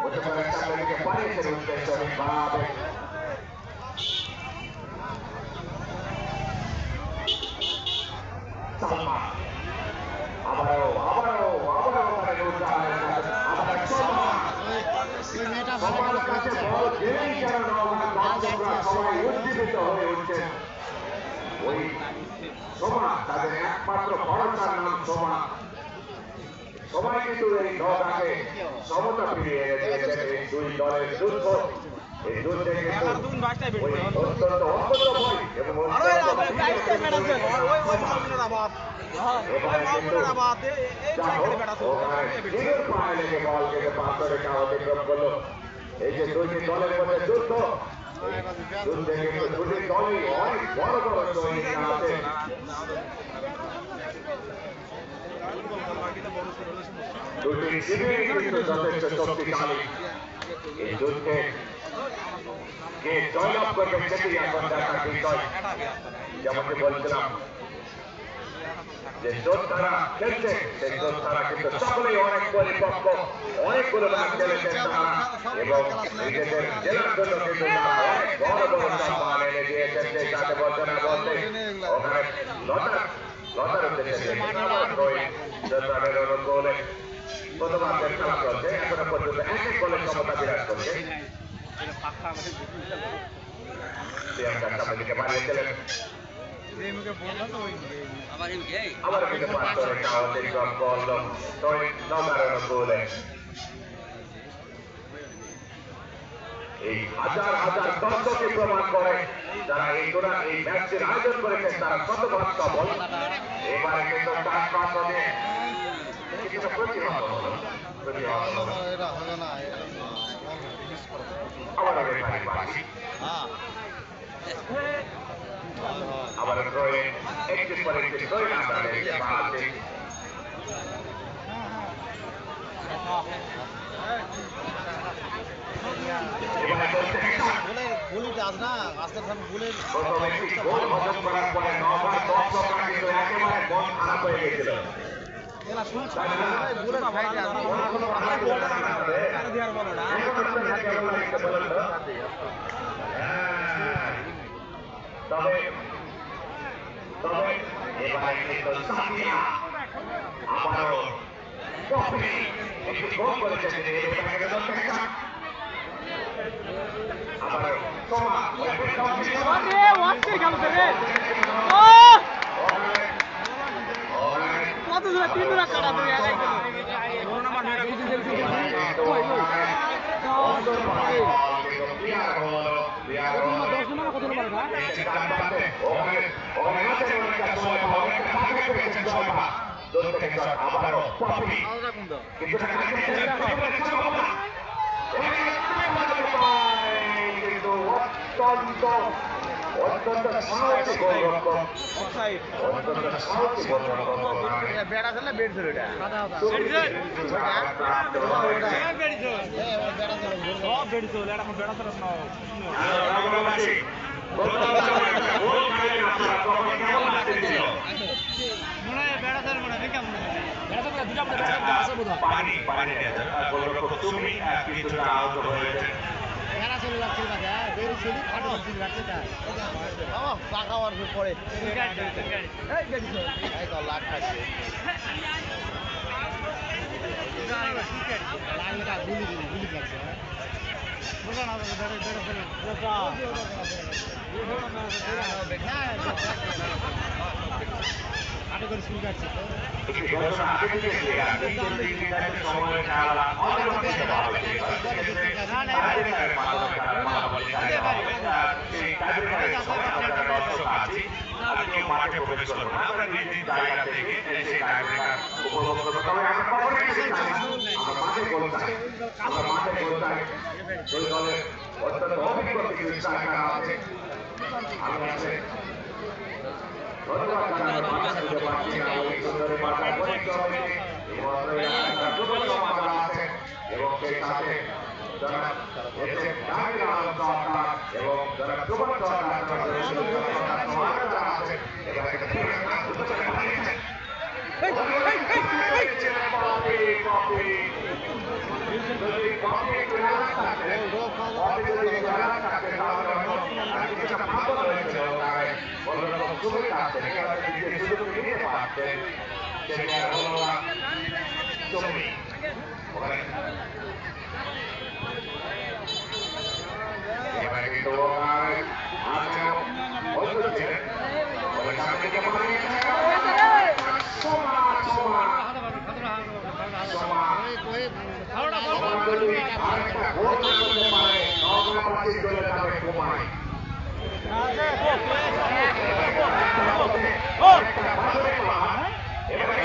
potrebbe stare che pare essere un testo di base. Salma abarও তাকে উদ্ধার আবার Salma সবার কাছে বড় যেই যেন নওগাঁ দর্শকরা সবাই উজ্জীবিত হয়ে উঠছেন ওই সোমা তাদের একমাত্র ভরসার নাম সোমা সবাই কিন্তু এই নওগাঁকে সমতা ফিরিয়ে এনে দিয়েছেন এই দুই দলের যুদ্ধ এই যুদ্ধে কিন্তু অত্যন্ত অত্যন্ত ভয় এবং অতিক্রম করলো এই যে দুইটি দলের মধ্যে যুদ্ধ যুদ্ধে কিন্তু দুটি দলই অনেক বড় বড় সৈনিক আছে দুটি শিবির কিন্তু যথেষ্ট শক্তিশালী এই যুদ্ধে কে জয়লাভ করবে সেটি এখন দেখার বিষয় যেমনটি বলছিলাম যে যোদ্ধারা খেলছে সেই যোদ্ধারা কিন্তু সকলেই অনেক পরিপক্ক অনেকগুলো ম্যাচ খেলেছেন তারা এবং নিজেদের জেলার জন্য কিন্তু তারা অনেক বড় বড় সম্মান এনে দিয়েছেন সেই সাথে বলতে না বলতে ওখানে লতার উদ্দেশ্যে যোদ্ধাদের অনুকূলে প্রথমার্ধের খেলা চলছে এখনো পর্যন্ত এক গোলের ক্ষমতা বিরাট করছে প্রিয়াঙ্কা সামনে দিকে বাড়িয়েছিলেন আবার কিন্তু পাঁচরে অতিক্রম করলো নৌকার অনুকূলে এই হাজার হাজার দর্শকই প্রমাণ করে যারা এই ম্যাচটির আয়োজন করেছেন তারা কত সফল এবারে কিন্তু তার পাশে কিছুটা প্রতিহত হলো আবার আবার ড্রয়িং একটি পরে একটি ড্রয়িং আমরা দেখতে পাচ্ছি গোল হজম করার পরে নওগাঁ দর্শকরা কিন্তু একেবারে মন খারাপ হয়ে গেছিল তবে এবারে কিন্তু সামিয়া আবারও পপি একটি গোল করেছেন আবারও সোমা অত্যন্ত সাহসী গোলরক্ষক অত্যন্ত সাহসী গোলরক্ষক বেড়া খেলে বেড ধরে তুমি কিছুটা আহত হয়েছে পাকা পরে লাখ থাকছে মাঠে প্রবেশ করবো না আমরা নিজ নিজ জায়গা থেকে সেই টাইব্রেকার উপভোগ করবো তবে আমরা মাঠে গোলতাই দুই দলের অত্যন্ত অভিজ্ঞ কিছু স্ট্রাইকার আছে আমি আছে ধন্যবাদ জানাই পাচ্ছি না ওই সুন্দরী মাঠের পরিচয় এবং সেই সাথে যারা এসে ডাকির আলম সরকার এবং যারা প্রবল সরকার আছে এবার যদি পথে একটু রাখা থাকে পথে যদি একটু রাখা থাকে তাহলে কিছুটা পাগল হয়েছিল তাই অন্যরকম সুবিধা আছে এখানে যে সুযোগ নিতে পারতেন সেটা হলো না জমি ওখানে এবারে কিন্তু হচ্ছে ওই সামনে থেকে মারিয়ে আরেকটা গোল করতে পারে নগরবাসী চলে যাবে ঘুমায় এবারে